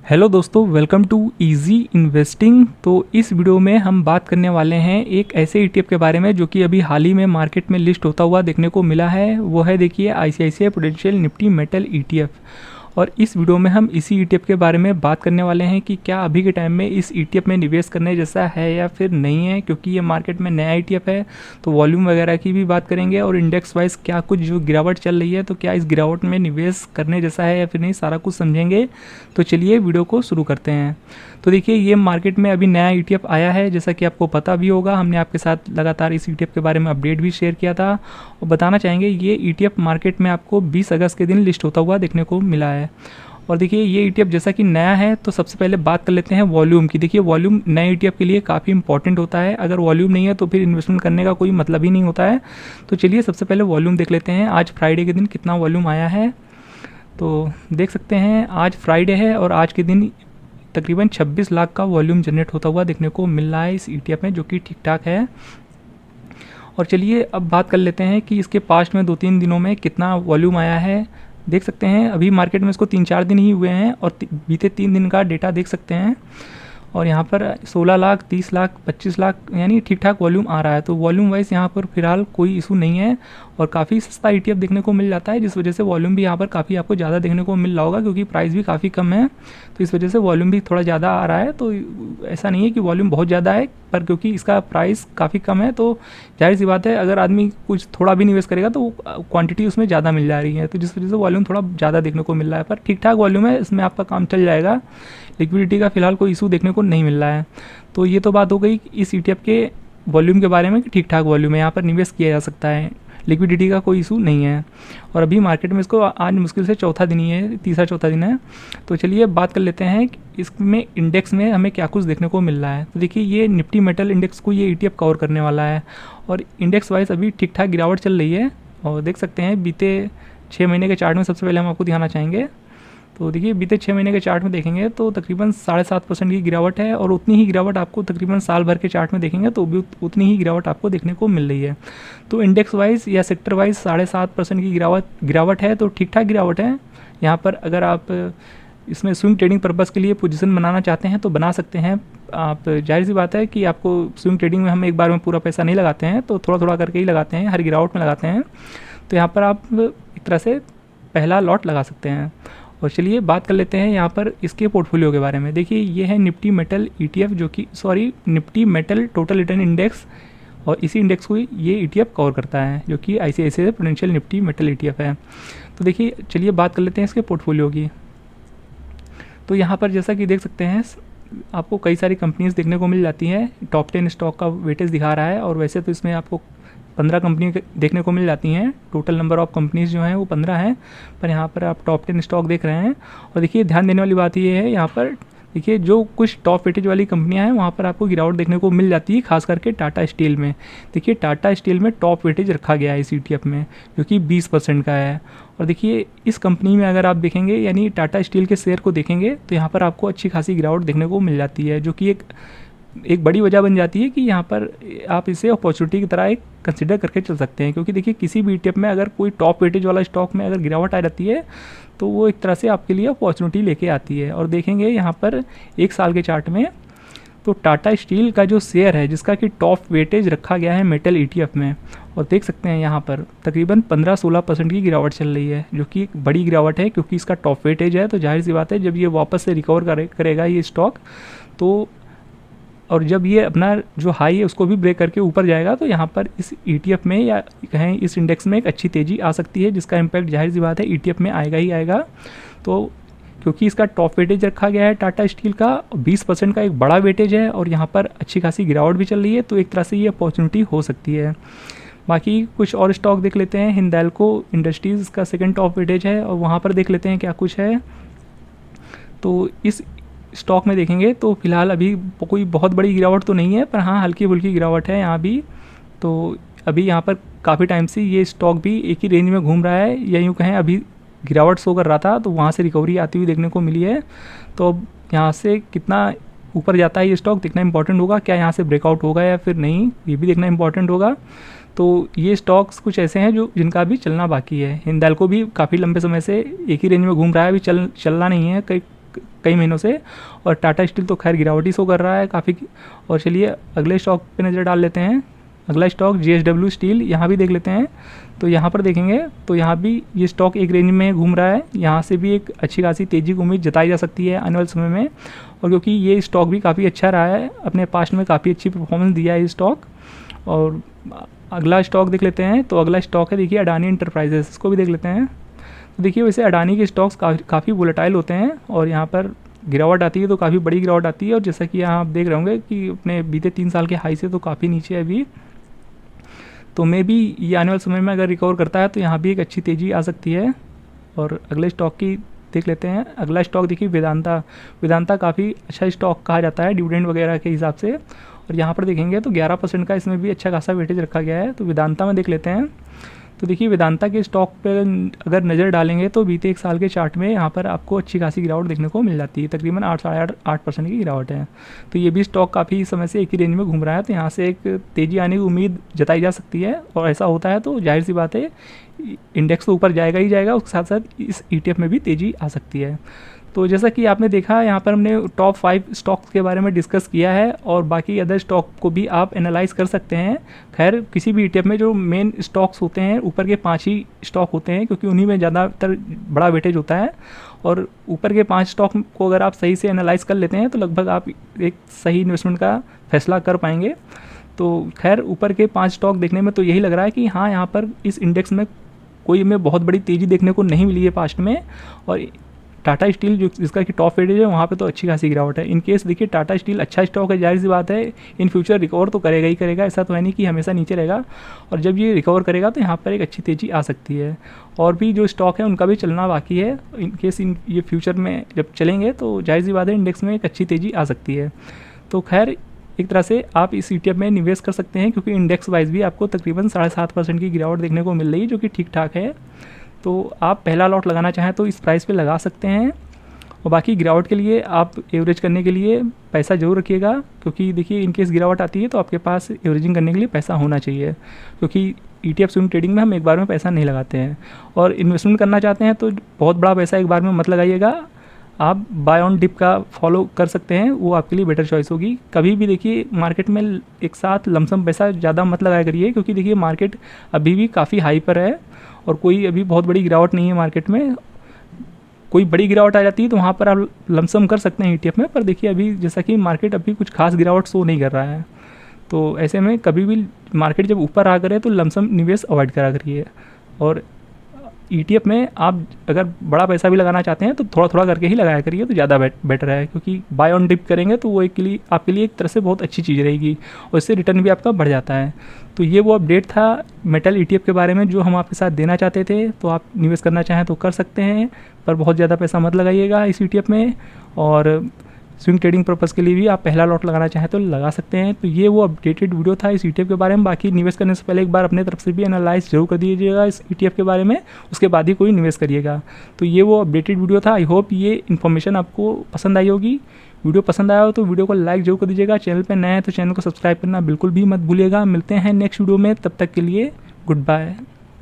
Hello दोस्तों, welcome to easy investing. तो इस वीडियो में हम बात करने वाले हैं एक ऐसे ईटीएफ के बारे में जो कि अभी हाल ही में मार्केट में लिस्ट होता हुआ देखने को मिला है। वो है देखिए ICICI prudential Nifty metal ETF. और इस वीडियो में हम इसी ईटीएफ के बारे में बात करने वाले हैं कि क्या अभी के टाइम में इस ईटीएफ में निवेश करने जैसा है या फिर नहीं है, क्योंकि ये मार्केट में नया ईटीएफ है। तो वॉल्यूम वगैरह की भी बात करेंगे और इंडेक्स वाइज क्या कुछ जो गिरावट चल रही है तो क्या इस गिरावट में निवेश करने जैसा है या फिर नहीं, सारा कुछ समझेंगे। तो चलिए वीडियो को शुरू करते हैं। तो देखिए ये मार्केट में अभी नया ईटीएफ आया है, जैसा कि आपको पता भी होगा। हमने आपके साथ लगातार इस ईटीएफ के बारे में अपडेट भी शेयर किया था और बताना चाहेंगे ये ईटीएफ मार्केट में आपको 20 अगस्त के दिन लिस्ट होता हुआ देखने को मिला है। और देखिए ये ईटीएफ जैसा कि नया है तो सबसे पहले बात कर लेते हैं वॉल्यूम की। देखिए वॉल्यूम नए ईटीएफ के लिए काफ़ी इंपॉर्टेंट होता है। अगर वॉल्यूम नहीं है तो फिर इन्वेस्टमेंट करने का कोई मतलब ही नहीं होता है। तो चलिए सबसे पहले वॉल्यूम देख लेते हैं। आज फ्राइडे के दिन कितना वॉल्यूम आया है तो देख सकते हैं। आज फ्राइडे है और आज के दिन तकरीबन 26 लाख का वॉल्यूम जनरेट होता हुआ देखने को मिल रहा है इस ईटीएफ में, जो कि ठीक ठाक है। और चलिए अब बात कर लेते हैं कि इसके पास्ट में 2-3 दिनों में कितना वॉल्यूम आया है। देख सकते हैं अभी मार्केट में इसको 3-4 दिन ही हुए हैं और बीते 3 दिन का डेटा देख सकते हैं। और यहाँ पर 16 लाख, 30 लाख, 25 लाख यानी ठीक ठाक वॉल्यूम आ रहा है। तो वॉल्यूम वाइज यहाँ पर फिलहाल कोई इशू नहीं है और काफ़ी सस्ता ईटीएफ देखने को मिल जाता है, जिस वजह से वॉल्यूम भी यहाँ पर काफ़ी आपको ज़्यादा देखने को मिल रहा होगा, क्योंकि प्राइस भी काफ़ी कम है। तो इस वजह से वॉल्यूम भी थोड़ा ज़्यादा आ रहा है। तो ऐसा नहीं है कि वॉल्यूम बहुत ज़्यादा है, पर क्योंकि इसका प्राइस काफ़ी कम है तो जाहिर सी बात है अगर आदमी कुछ थोड़ा भी निवेश करेगा तो क्वांटिटी उसमें ज़्यादा मिल जा रही है, तो जिस वजह से वॉल्यूम थोड़ा ज़्यादा देखने को मिल रहा है। पर ठीक ठाक वॉल्यूम है, इसमें आपका काम चल जाएगा। लिक्विडिटी का फिलहाल कोई इशू देखने को नहीं मिल रहा है। तो ये तो बात हो गई इस ईटीएफ के वॉल्यूम के बारे में कि ठीक ठाक वॉल्यूम है, यहाँ पर निवेश किया जा सकता है, लिक्विडिटी का कोई इशू नहीं है। और अभी मार्केट में इसको आज मुश्किल से चौथा दिन ही है, तीसरा चौथा दिन है। तो चलिए बात कर लेते हैं कि इसमें इंडेक्स में हमें क्या कुछ देखने को मिल रहा है। तो देखिए ये निफ्टी मेटल इंडेक्स को ये ईटीएफ कवर करने वाला है और इंडेक्स वाइज अभी ठीक ठाक गिरावट चल रही है। और देख सकते हैं बीते 6 महीने के चार्ट में सबसे पहले हम आपको दिखाना चाहेंगे। तो देखिए बीते 6 महीने के चार्ट में देखेंगे तो तकरीबन 7.5% की गिरावट है और उतनी ही गिरावट आपको तकरीबन साल भर के चार्ट में देखेंगे तो भी उतनी ही गिरावट आपको देखने को मिल रही है। तो इंडेक्स वाइज या सेक्टर वाइज 7.5% की गिरावट है, तो ठीक ठाक गिरावट है। यहाँ पर अगर आप इसमें स्विंग ट्रेडिंग पर्पज़ के लिए पोजीशन बनाना चाहते हैं तो बना सकते हैं आप। जाहिर सी बात है कि आपको स्विंग ट्रेडिंग में हम एक बार में पूरा पैसा नहीं लगाते हैं, तो थोड़ा थोड़ा करके ही लगाते हैं, हर गिरावट में लगाते हैं। तो यहाँ पर आप एक तरह से पहला लॉट लगा सकते हैं। और चलिए बात कर लेते हैं यहाँ पर इसके पोर्टफोलियो के बारे में। देखिए ये है निफ्टी मेटल ईटीएफ, जो कि Nifty metal total return index, और इसी इंडेक्स को ये ईटीएफ कवर करता है, जो कि ICICI prudential Nifty metal ETF है। तो देखिए चलिए बात कर लेते हैं इसके पोर्टफोलियो की। तो यहाँ पर जैसा कि देख सकते हैं आपको कई सारी कंपनीज देखने को मिल जाती हैं। टॉप 10 स्टॉक का वेटेज दिखा रहा है और वैसे तो इसमें आपको 15 कंपनी देखने को मिल जाती हैं। टोटल नंबर ऑफ कंपनीज जो हैं वो 15 हैं, पर यहाँ पर आप टॉप 10 स्टॉक देख रहे हैं। और देखिए ध्यान देने वाली बात ये है, यहाँ पर देखिए जो कुछ टॉप वेटेज वाली कंपनियां हैं वहाँ पर आपको गिरावट देखने को मिल जाती है, खास करके टाटा स्टील में। देखिए टाटा स्टील में टॉप वेटेज रखा गया है इस ईटीएफ में, जो कि 20% का है। और देखिए इस कंपनी में अगर आप देखेंगे यानी टाटा स्टील के शेयर को देखेंगे तो यहाँ पर आपको अच्छी खासी गिरावट देखने को मिल जाती है, जो कि एक बड़ी वजह बन जाती है कि यहाँ पर आप इसे अपॉर्चुनिटी की तरह एक कंसिडर करके चल सकते हैं। क्योंकि देखिए किसी भी ईटीएफ में अगर कोई टॉप वेटेज वाला स्टॉक में अगर गिरावट आ जाती है तो वो एक तरह से आपके लिए अपॉर्चुनिटी लेके आती है। और देखेंगे यहाँ पर 1 साल के चार्ट में तो टाटा स्टील का जो शेयर है जिसका कि टॉप वेटेज रखा गया है मेटल ईटीएफ में, और देख सकते हैं यहाँ पर तकरीबन 15-16% की गिरावट चल रही है, जो कि एक बड़ी गिरावट है क्योंकि इसका टॉप वेटेज है। तो जाहिर सी बात है जब ये वापस से रिकवर करेगा ये स्टॉक, तो और जब ये अपना जो हाई है उसको भी ब्रेक करके ऊपर जाएगा तो यहाँ पर इस ईटीएफ में या कहें इस इंडेक्स में एक अच्छी तेज़ी आ सकती है, जिसका इम्पैक्ट जाहिर सी बात है ईटीएफ में आएगा ही आएगा। तो क्योंकि इसका टॉप वेटेज रखा गया है टाटा स्टील का 20% का एक बड़ा वेटेज है और यहाँ पर अच्छी खासी गिरावट भी चल रही है, तो एक तरह से ये अपॉर्चुनिटी हो सकती है। बाकी कुछ और स्टॉक देख लेते हैं। हिंदाल्को इंडस्ट्रीज़ का सेकेंड टॉप वेटेज है और वहाँ पर देख लेते हैं क्या कुछ है। तो इस स्टॉक में देखेंगे तो फिलहाल अभी कोई बहुत बड़ी गिरावट तो नहीं है, पर हाँ हल्की फुल्की गिरावट है यहाँ भी। तो अभी यहाँ पर काफ़ी टाइम से ये स्टॉक भी एक ही रेंज में घूम रहा है, या यूँ कहें अभी गिरावट शो कर रहा था तो वहाँ से रिकवरी आती हुई देखने को मिली है। तो अब यहाँ से कितना ऊपर जाता है ये स्टॉक देखना इंपॉर्टेंट होगा। क्या यहाँ से ब्रेकआउट होगा या फिर नहीं, ये भी देखना इंपॉर्टेंट होगा। तो ये स्टॉक्स कुछ ऐसे हैं जो जिनका भी चलना बाकी है। हिंदाल्को भी काफ़ी लंबे समय से एक ही रेंज में घूम रहा है, अभी चलना नहीं है, कई कई महीनों से, और टाटा स्टील तो खैर गिरावट ही शो कर रहा है काफ़ी। और चलिए अगले स्टॉक पे नज़र डाल लेते हैं। अगला स्टॉक JSW स्टील, यहाँ भी देख लेते हैं। तो यहाँ पर देखेंगे तो यहाँ भी ये स्टॉक एक रेंज में घूम रहा है, यहाँ से भी एक अच्छी खासी तेज़ी की उम्मीद जताई जा सकती है आने वाले समय में। और क्योंकि ये स्टॉक भी काफ़ी अच्छा रहा है, अपने पास्ट में काफ़ी अच्छी परफॉर्मेंस दिया है ये स्टॉक। और अगला स्टॉक देख लेते हैं। तो अगला स्टॉक है देखिए अडानी इंटरप्राइजेस, इसको भी देख लेते हैं। तो देखिए वैसे अडानी के स्टॉक्स काफ़ी वोलेटाइल होते हैं, और यहाँ पर गिरावट आती है तो काफ़ी बड़ी गिरावट आती है। और जैसा कि यहाँ आप देख रहे होंगे कि अपने बीते 3 साल के हाई से तो काफ़ी नीचे है अभी। तो मे भी ये आने वाले समय में अगर रिकवर करता है तो यहाँ भी एक अच्छी तेज़ी आ सकती है। और अगले स्टॉक की देख लेते हैं। अगला स्टॉक देखिए वेदांता काफ़ी अच्छा स्टॉक कहा जाता है डिविडेंड वगैरह के हिसाब से। और यहाँ पर देखेंगे तो 11% का इसमें भी अच्छा खासा वेटेज रखा गया है। तो वेदांता में देख लेते हैं। तो देखिए वेदांता के स्टॉक पर अगर नज़र डालेंगे तो बीते 1 साल के चार्ट में यहाँ पर आपको अच्छी खासी गिरावट देखने को मिल जाती है, तकरीबन 8% की गिरावट है। तो ये भी स्टॉक काफ़ी समय से एक ही रेंज में घूम रहा है, तो यहाँ से एक तेज़ी आने की उम्मीद जताई जा सकती है। और ऐसा होता है तो जाहिर सी बात है इंडेक्स तो ऊपर जाएगा ही जाएगा, उसके साथ साथ इस ETF में भी तेज़ी आ सकती है। तो जैसा कि आपने देखा यहाँ पर हमने टॉप 5 स्टॉक्स के बारे में डिस्कस किया है, और बाकी अदर स्टॉक को भी आप एनालाइज कर सकते हैं। खैर किसी भी ETF में जो मेन स्टॉक्स होते हैं ऊपर के 5 ही स्टॉक होते हैं, क्योंकि उन्हीं में ज़्यादातर बड़ा वेटेज होता है। और ऊपर के 5 स्टॉक को अगर आप सही से एनालाइज कर लेते हैं तो लगभग आप एक सही इन्वेस्टमेंट का फैसला कर पाएंगे। तो खैर ऊपर के 5 स्टॉक देखने में तो यही लग रहा है कि हाँ, यहाँ पर इस इंडेक्स में कोई हमें बहुत बड़ी तेज़ी देखने को नहीं मिली है पास्ट में। और टाटा स्टील जो जिसका कि टॉप वेटेज है वहाँ पे तो अच्छी खासी गिरावट है। इन केस देखिए टाटा स्टील अच्छा स्टॉक है, जाहिर सी बात है इन फ्यूचर रिकवर तो करेगा ही करेगा, ऐसा तो है नहीं कि हमेशा नीचे रहेगा। और जब ये रिकवर करेगा तो यहाँ पर एक अच्छी तेज़ी आ सकती है। और भी जो स्टॉक है उनका भी चलना बाकी है, इन केस ये फ्यूचर में जब चलेंगे तो जाहिर सी बात है इंडेक्स में एक अच्छी तेज़ी आ सकती है। तो खैर एक तरह से आप इस ETF में निवेश कर सकते हैं, क्योंकि इंडेक्स वाइज भी आपको तकरीबन 7.5% की गिरावट देखने को मिल रही है, जो कि ठीक ठाक है। तो आप पहला लॉट लगाना चाहें तो इस प्राइस पे लगा सकते हैं। और बाकी गिरावट के लिए आप एवरेज करने के लिए पैसा ज़रूर रखिएगा, क्योंकि देखिए इनकेस गिरावट आती है तो आपके पास एवरेजिंग करने के लिए पैसा होना चाहिए, क्योंकि ETF स्विंग ट्रेडिंग में हम एक बार में पैसा नहीं लगाते हैं। और इन्वेस्टमेंट करना चाहते हैं तो बहुत बड़ा पैसा एक बार में मत लगाइएगा, आप बाय ऑन डिप का फॉलो कर सकते हैं, वो आपके लिए बेटर चॉइस होगी। कभी भी देखिए मार्केट में एक साथ लमसम पैसा ज़्यादा मत लगाया करिए, क्योंकि देखिए मार्केट अभी भी काफ़ी हाई पर है और कोई अभी बहुत बड़ी गिरावट नहीं है मार्केट में। कोई बड़ी गिरावट आ जाती है तो वहाँ पर आप लमसम कर सकते हैं ETF में, पर देखिए अभी जैसा कि मार्केट अभी कुछ खास गिरावट शो नहीं कर रहा है, तो ऐसे में कभी भी मार्केट जब ऊपर आ करे तो लमसम निवेश अवॉइड करा करिए। और ETF में आप अगर बड़ा पैसा भी लगाना चाहते हैं तो थोड़ा थोड़ा करके ही लगाया करिए, तो ज़्यादा बेटर है, क्योंकि बाय ऑन डिप करेंगे तो वो आपके लिए एक तरह से बहुत अच्छी चीज़ रहेगी और इससे रिटर्न भी आपका बढ़ जाता है। तो ये वो अपडेट था मेटल ETF के बारे में जो हम आपके साथ देना चाहते थे। तो आप निवेश करना चाहें तो कर सकते हैं, पर बहुत ज़्यादा पैसा मत लगाइएगा इस ETF में। और स्विंग ट्रेडिंग पर्पस के लिए भी आप पहला लॉट लगाना चाहें तो लगा सकते हैं। तो ये वो अपडेटेड वीडियो था इस ETF के बारे में। बाकी निवेश करने से पहले एक बार अपने तरफ से भी एनालाइज जरूर कर दीजिएगा इस ETF के बारे में, उसके बाद ही कोई निवेश करिएगा। तो ये वो अपडेटेड वीडियो था। आई होप ये इन्फॉर्मेशन आपको पसंद आई होगी। वीडियो पसंद आया हो तो वीडियो को लाइक जरूर कर दीजिएगा। चैनल पर नए हैं तो चैनल को सब्सक्राइब करना बिल्कुल भी मत भूलिएगा। मिलते हैं नेक्स्ट वीडियो में, तब तक के लिए गुड बाय।